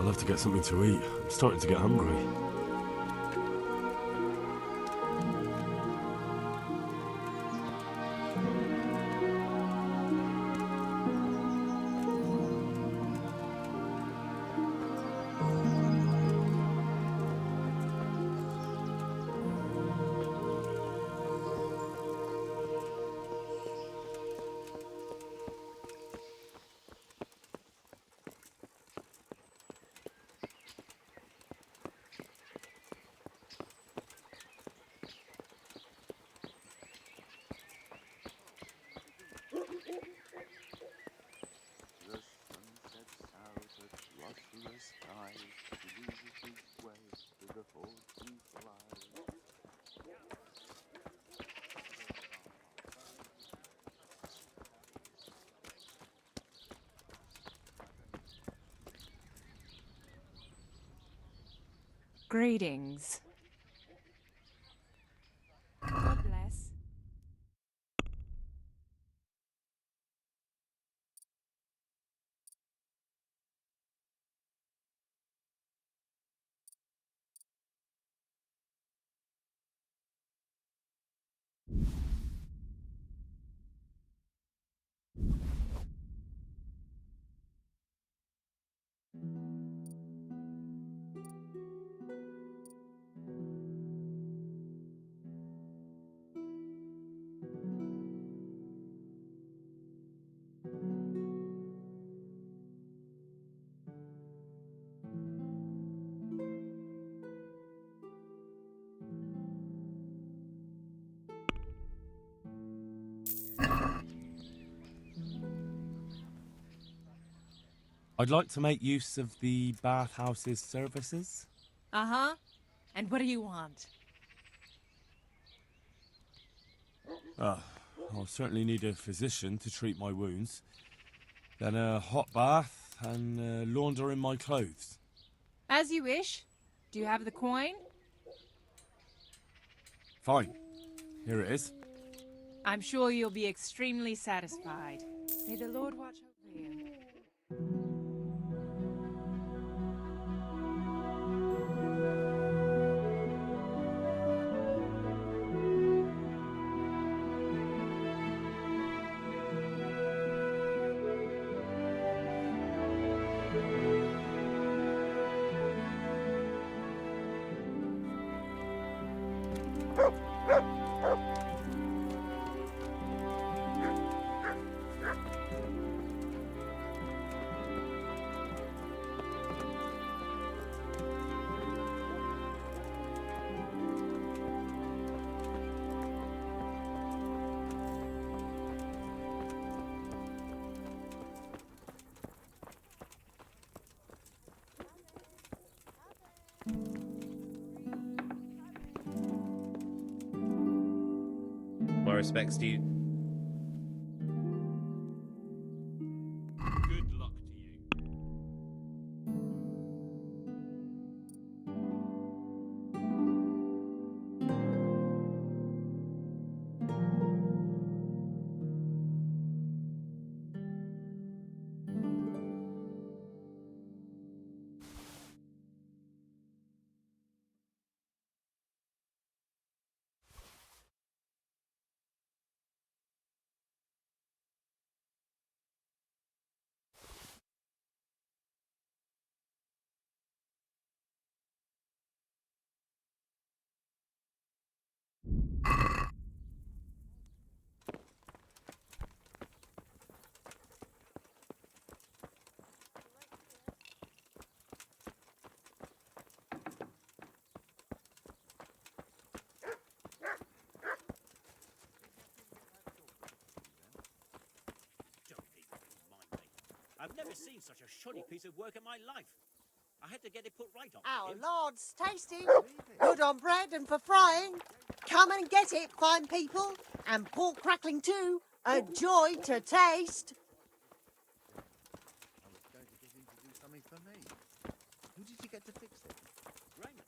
I'll have to get something to eat. I'm starting to get hungry. The sun sets out across the sky, he loses his way to the forge he flies. Greetings. God bless. I'd like to make use of the bathhouse's services. Uh-huh. And what do you want? I'll certainly need a physician to treat my wounds. Then a hot bath and laundering my clothes. As you wish. Do you have the coin? Fine. Here it is. I'm sure you'll be extremely satisfied. May the Lord watch over you. My respects to you. Good luck to you. I've never seen such a shoddy piece of work in my life. I had to get it put right on. Our Lord's tasty, good on bread and for frying. Come and get it, fine people, and pork crackling too, a joy to taste. I was going to get him to do something for me. Who did you get to fix it? Raymond.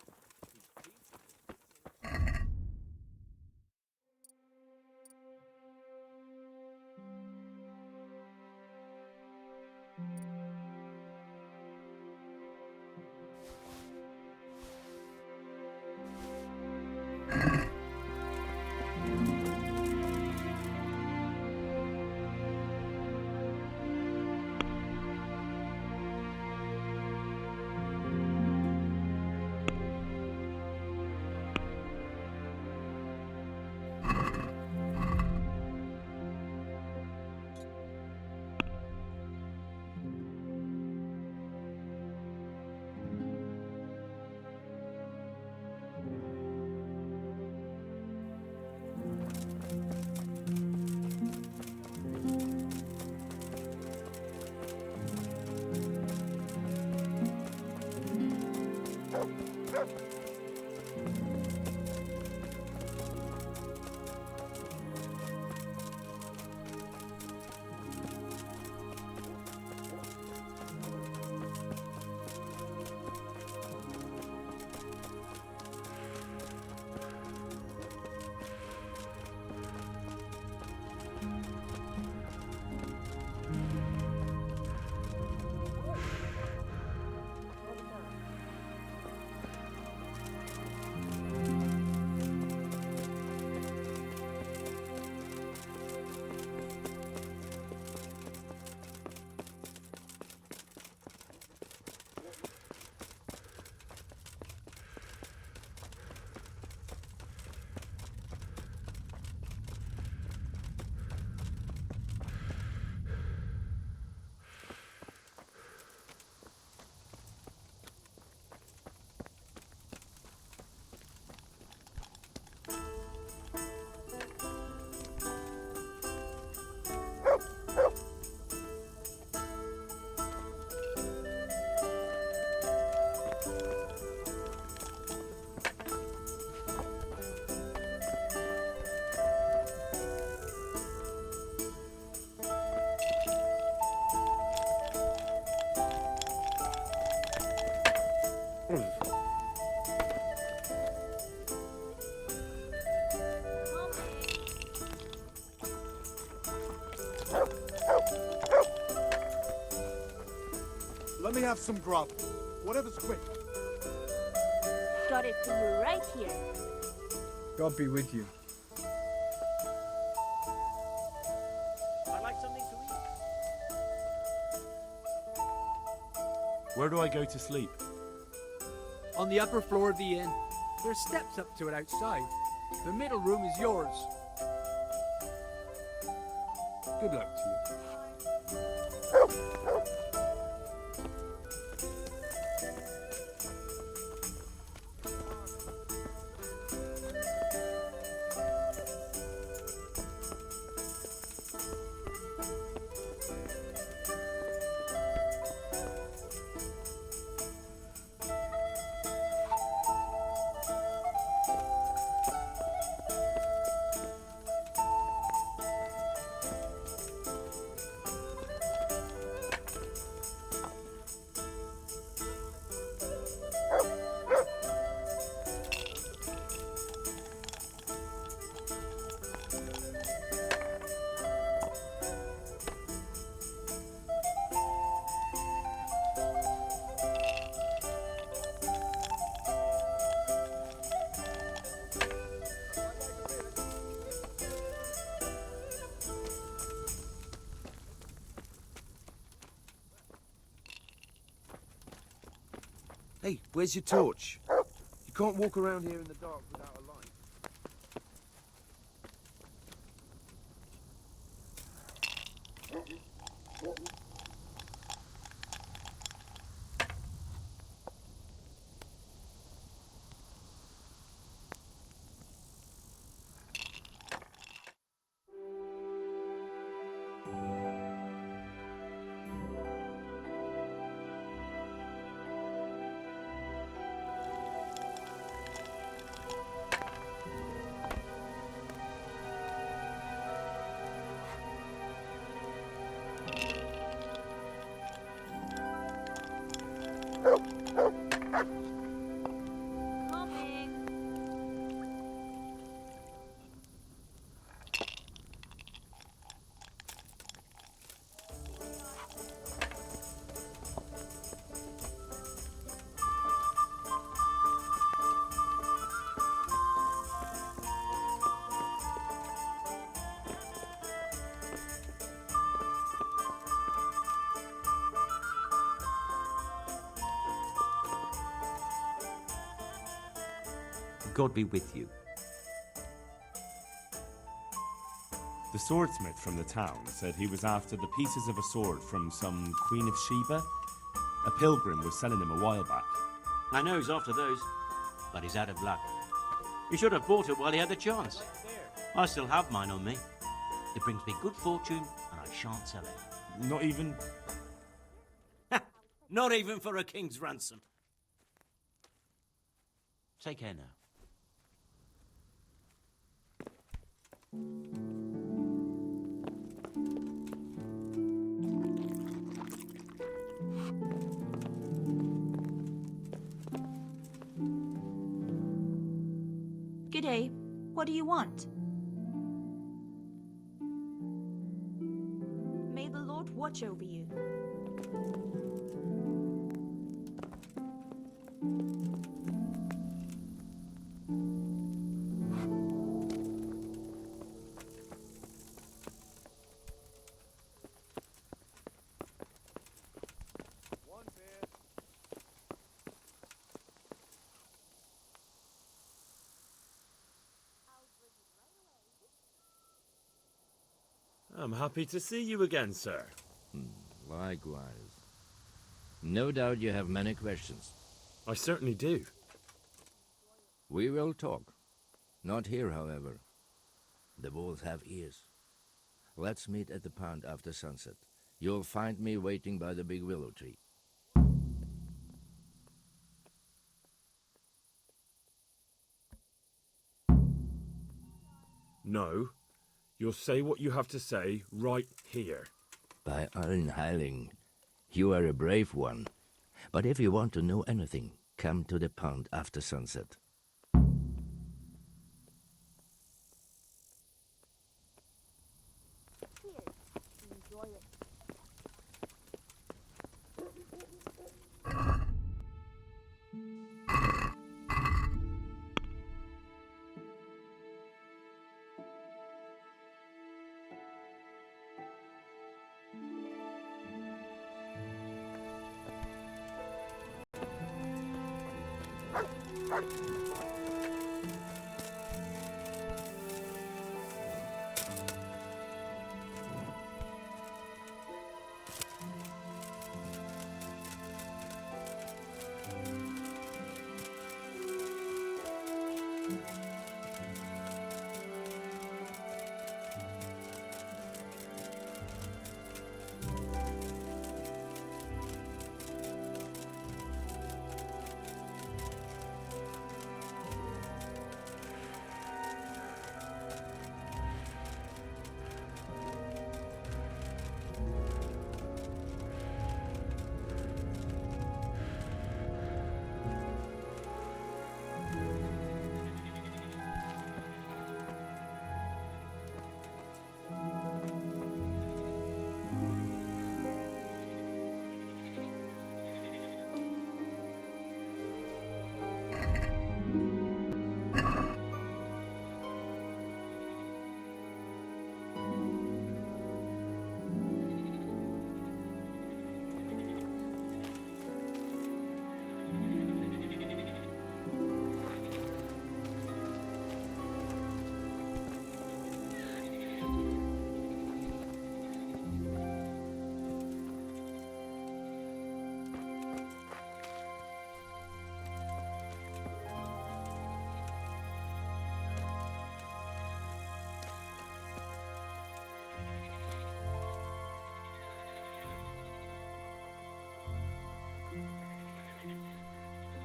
Let me have some grub. Whatever's quick. Got it for you right here. God be with you. I'd like something to eat. Where do I go to sleep? On the upper floor of the inn. There's steps up to it outside. The middle room is yours. Good luck to you. Hey, where's your torch? You can't walk around here in the dark without a light. God be with you. The swordsmith from the town said he was after the pieces of a sword from some Queen of Sheba. A pilgrim was selling him a while back. I know he's after those, but he's out of luck. He should have bought it while he had the chance. I still have mine on me. It brings me good fortune, and I shan't sell it. Not even... Not even for a king's ransom. Take care now. G'day. What do you want? May the Lord watch over you. I'm happy to see you again, sir. Likewise. No doubt you have many questions. I certainly do. We will talk. Not here, however. The wolves have ears. Let's meet at the pond after sunset. You'll find me waiting by the big willow tree. No. You'll say what you have to say right here. By allen Heiling, you are a brave one. But if you want to know anything, come to the pond after sunset. Enjoy it.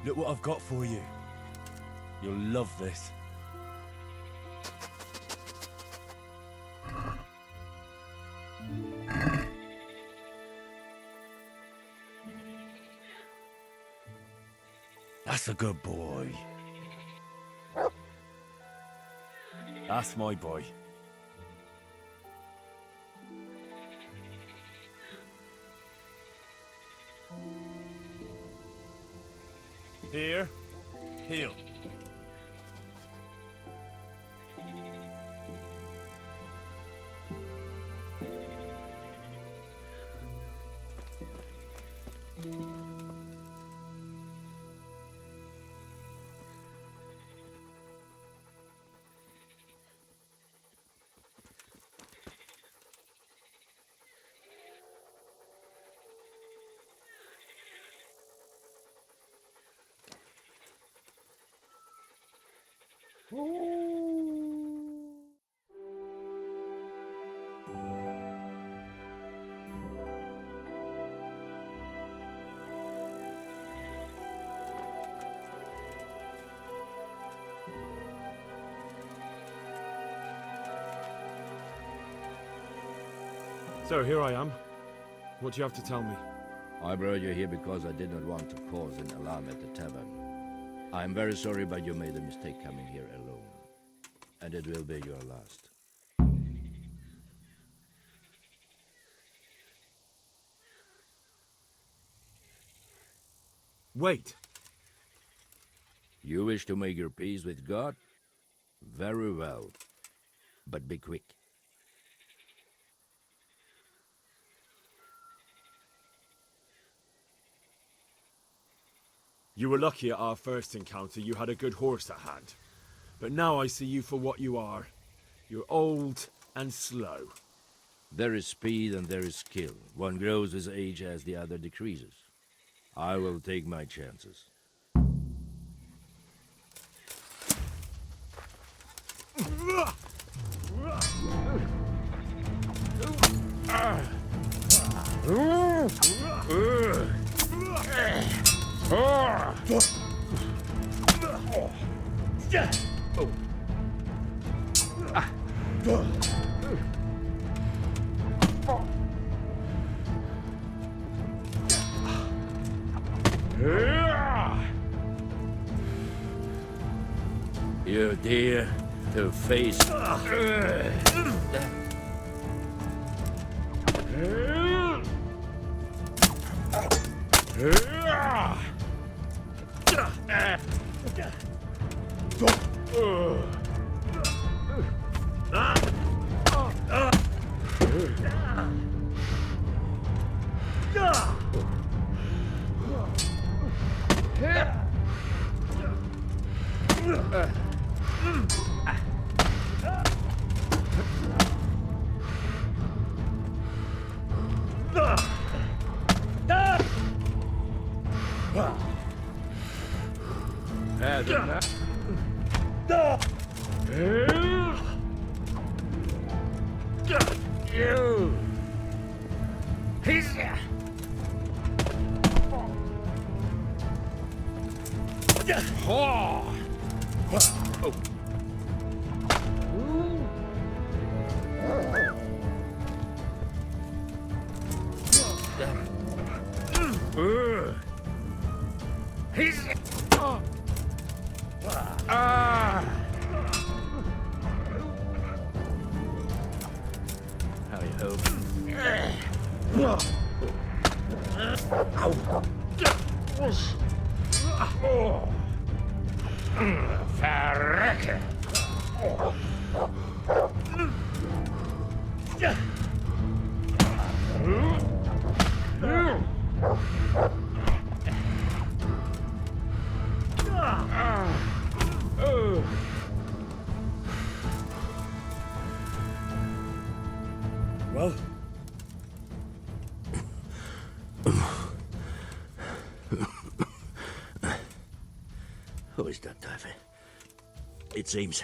Look what I've got for you. You'll love this. That's a good boy. That's my boy. Here, heel. So here I am. What do you have to tell me? I brought you here because I did not want to cause an alarm at the tavern. I am very sorry, but you made a mistake coming here alone. And it will be your last. Wait. You wish to make your peace with God? Very well. But be quick. You were lucky at our first encounter you had a good horse at hand. But now I see you for what you are. You're old and slow. There is speed and there is skill. One grows with age as the other decreases. I will take my chances. You dare to face... Well? Who is that, Diver? It seems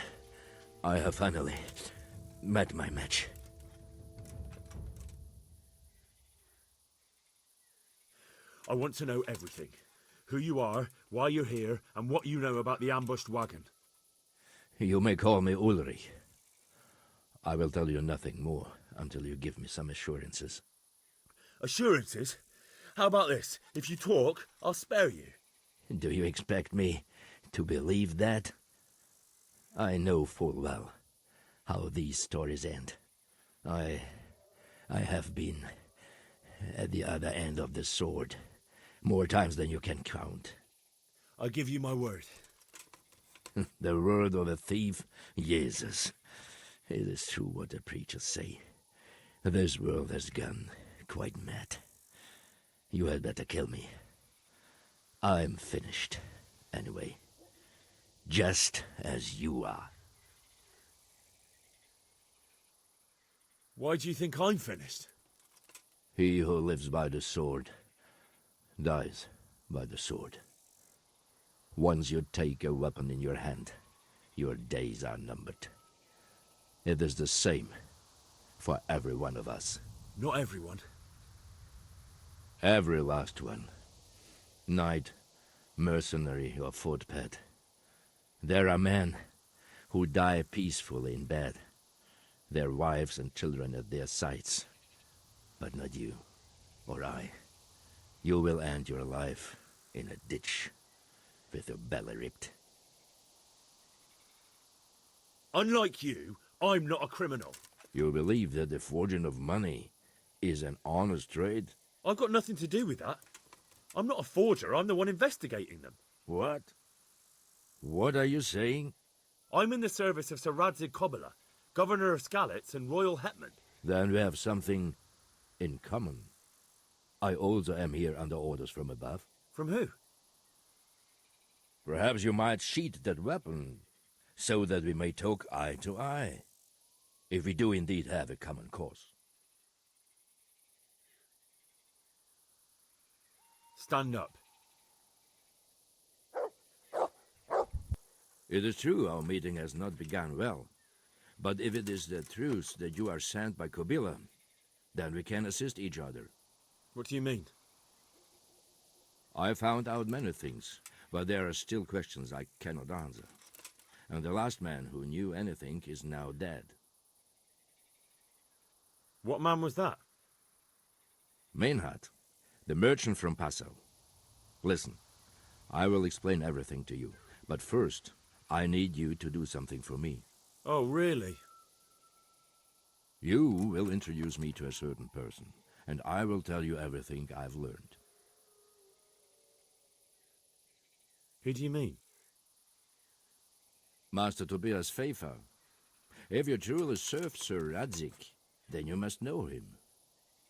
I have finally met my match. I want to know everything. Who you are, why you're here, and what you know about the ambushed wagon. You may call me Ulrich. I will tell you nothing more until you give me some assurances. Assurances? How about this? If you talk, I'll spare you. Do you expect me to believe that? I know full well how these stories end. I have been at the other end of the sword more times than you can count. I give you my word. The word of a thief? Jesus. It is true what the preachers say. This world has gone quite mad. You had better kill me. I'm finished, anyway. Just as you are. Why do you think I'm finished? He who lives by the sword dies by the sword. Once you take a weapon in your hand, your days are numbered. It is the same for every one of us. Not everyone. Every last one. Knight, mercenary, or footpad. There are men who die peacefully in bed, their wives and children at their sides. But not you, or I. You will end your life in a ditch, with your belly ripped. Unlike you, I'm not a criminal. You believe that the forging of money is an honest trade? I've got nothing to do with that. I'm not a forger, I'm the one investigating them. What? What are you saying? I'm in the service of Sir Radzig Kobyla, Governor of Skalitz and Royal Hetman. Then we have something in common. I also am here under orders from above. From who? Perhaps you might sheath that weapon, so that we may talk eye to eye, if we do indeed have a common cause. Stand up. It is true our meeting has not begun well, but if it is the truth that you are sent by Kobyla, then we can assist each other. What do you mean? I found out many things, but there are still questions I cannot answer. And the last man who knew anything is now dead. What man was that? Maynard, the merchant from Passau. Listen, I will explain everything to you, but first, I need you to do something for me. Oh, really? You will introduce me to a certain person, and I will tell you everything I've learned. Who do you mean? Master Tobias Pfeiffer. If you truly serve Sir Radzig, then you must know him.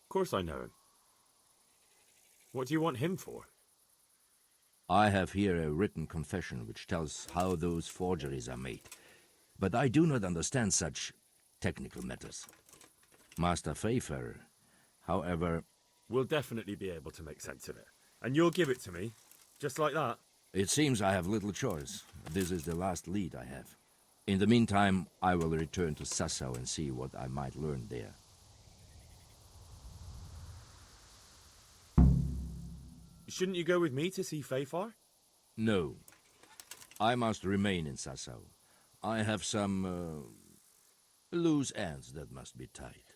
Of course I know him. What do you want him for? I have here a written confession which tells how those forgeries are made, but I do not understand such technical matters. Master Pfeiffer, however... We'll definitely be able to make sense of it. And you'll give it to me, just like that? It seems I have little choice. This is the last lead I have. In the meantime, I will return to Sassau and see what I might learn there. Shouldn't you go with me to see Pfeiffer? No. I must remain in Sassau. I have some loose ends that must be tied.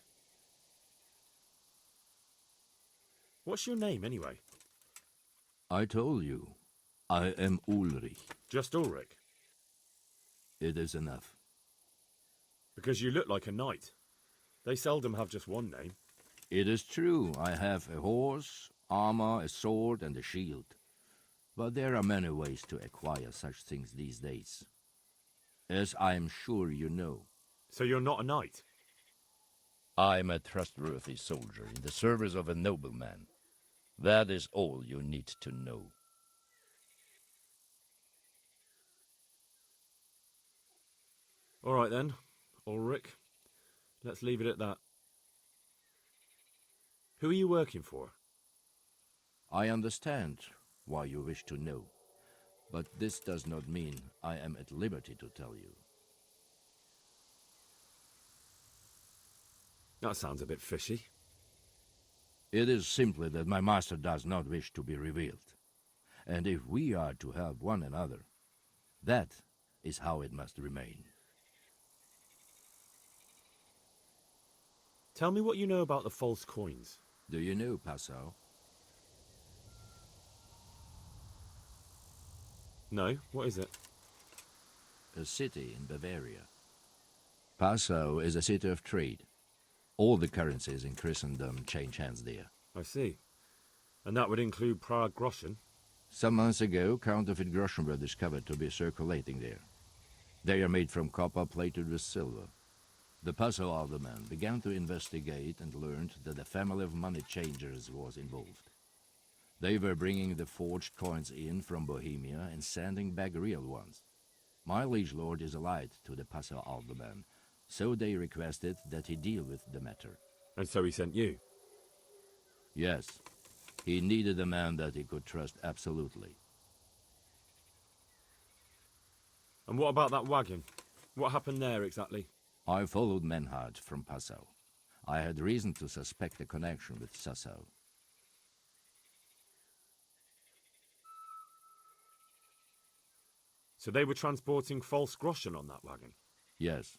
What's your name, anyway? I told you. I am Ulrich. Just Ulrich? It is enough. Because you look like a knight. They seldom have just one name. It is true. I have a horse, armor, a sword, and a shield. But there are many ways to acquire such things these days. As I am sure you know. So you're not a knight? I am a trustworthy soldier in the service of a nobleman. That is all you need to know. All right then, Ulrich. Let's leave it at that. Who are you working for? I understand why you wish to know, but this does not mean I am at liberty to tell you. That sounds a bit fishy. It is simply that my master does not wish to be revealed. And if we are to help one another, that is how it must remain. Tell me what you know about the false coins. Do you know Passau? No, what is it? A city in Bavaria. Passau is a city of trade. All the currencies in Christendom change hands there. I see. And that would include Prague groschen? Some months ago, counterfeit groschen were discovered to be circulating there. They are made from copper plated with silver. The Passau alderman began to investigate and learned that a family of money changers was involved. They were bringing the forged coins in from Bohemia and sending back real ones. My liege lord is allied to the Passau alderman, so they requested that he deal with the matter. And so he sent you? Yes. He needed a man that he could trust absolutely. And what about that wagon? What happened there exactly? I followed Menhard from Passau. I had reason to suspect a connection with Sassau. So they were transporting false groschen on that wagon? Yes.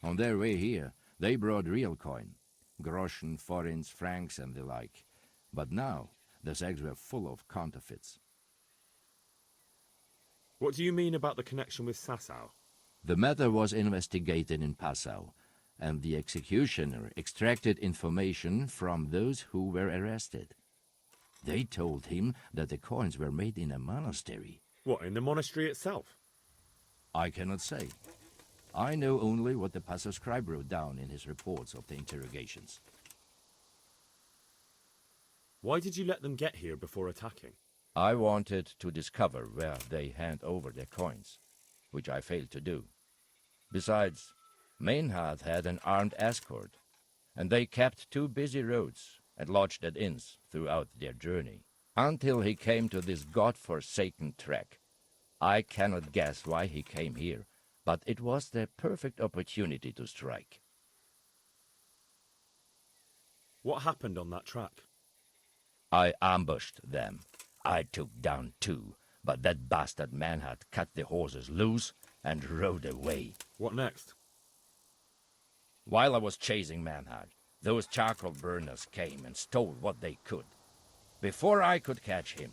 On their way here, they brought real coin. groschen, forints, francs, and the like. But now the sacks were full of counterfeits. What do you mean about the connection with Sasau? The matter was investigated in Passau, and the executioner extracted information from those who were arrested. They told him that the coins were made in a monastery. What, in the monastery itself? I cannot say. I know only what the Passau scribe wrote down in his reports of the interrogations. Why did you let them get here before attacking? I wanted to discover where they hand over their coins, which I failed to do. Besides, Maynard had an armed escort, and they kept 2 busy roads and lodged at inns throughout their journey, until he came to this god-forsaken track. I cannot guess why he came here, but it was the perfect opportunity to strike. What happened on that track? I ambushed them. I took down 2, but that bastard man had cut the horses loose and rode away. What next? While I was chasing Manhard, those charcoal burners came and stole what they could. Before I could catch him,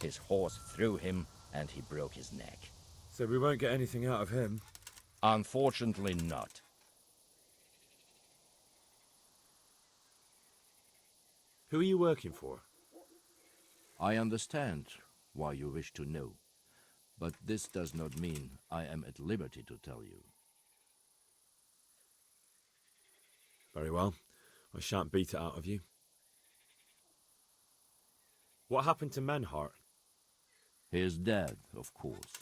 his horse threw him and he broke his neck. So we won't get anything out of him? Unfortunately not. Who are you working for? I understand why you wish to know, but this does not mean I am at liberty to tell you. Very well. I shan't beat it out of you. What happened to Menhart? He is dead, of course.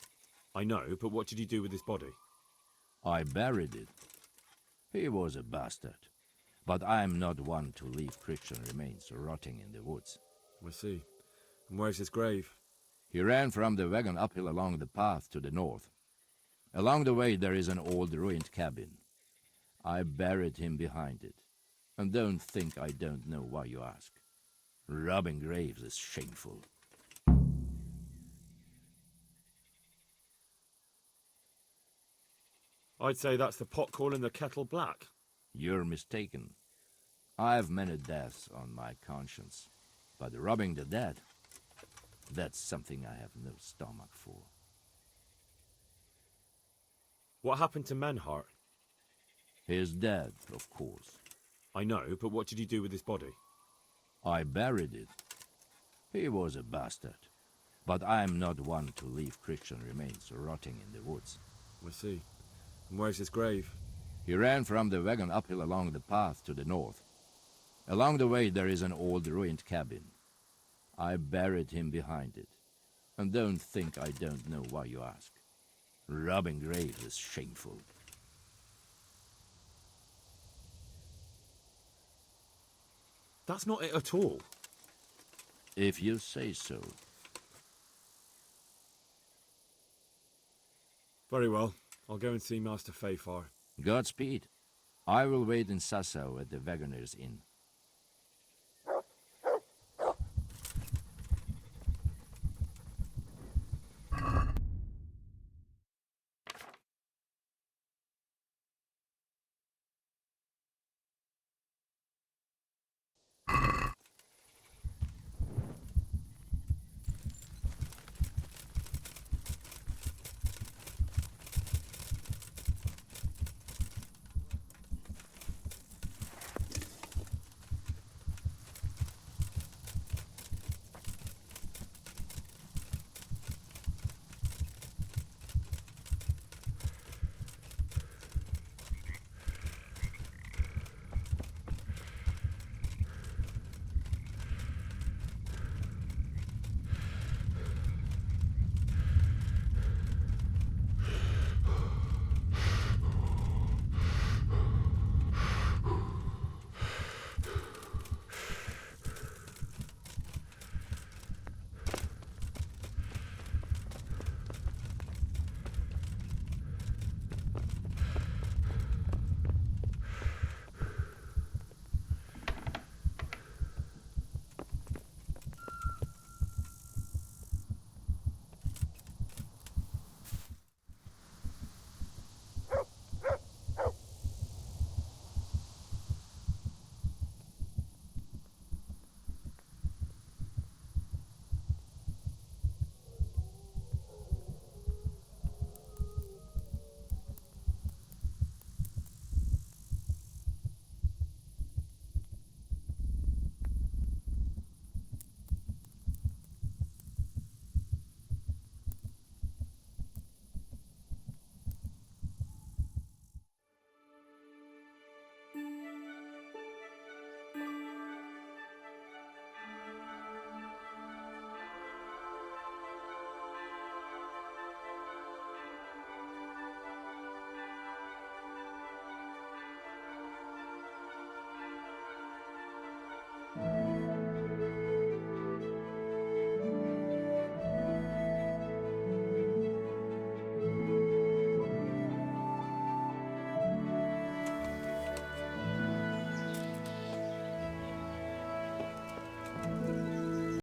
I know, but what did you do with his body? I buried it. He was a bastard, but I am not one to leave Christian remains rotting in the woods. I see. And where's his grave? He ran from the wagon uphill along the path to the north. Along the way there is an old ruined cabin. I buried him behind it. And don't think I don't know why you ask. Robbing graves is shameful. I'd say that's the pot calling the kettle black. You're mistaken. I have many deaths on my conscience, but robbing the dead, that's something I have no stomach for. What happened to Menhart? He is dead, of course. I know, but what did you do with his body? I buried it. He was a bastard, but I am not one to leave Christian remains rotting in the woods. I see. And where's his grave? He ran from the wagon uphill along the path to the north. Along the way there is an old ruined cabin. I buried him behind it. And don't think I don't know why you ask. Robbing graves is shameful. That's not it at all. If you say so. Very well. I'll go and see Master Fayfar. Godspeed. I will wait in Sasau at the Wagoner's Inn.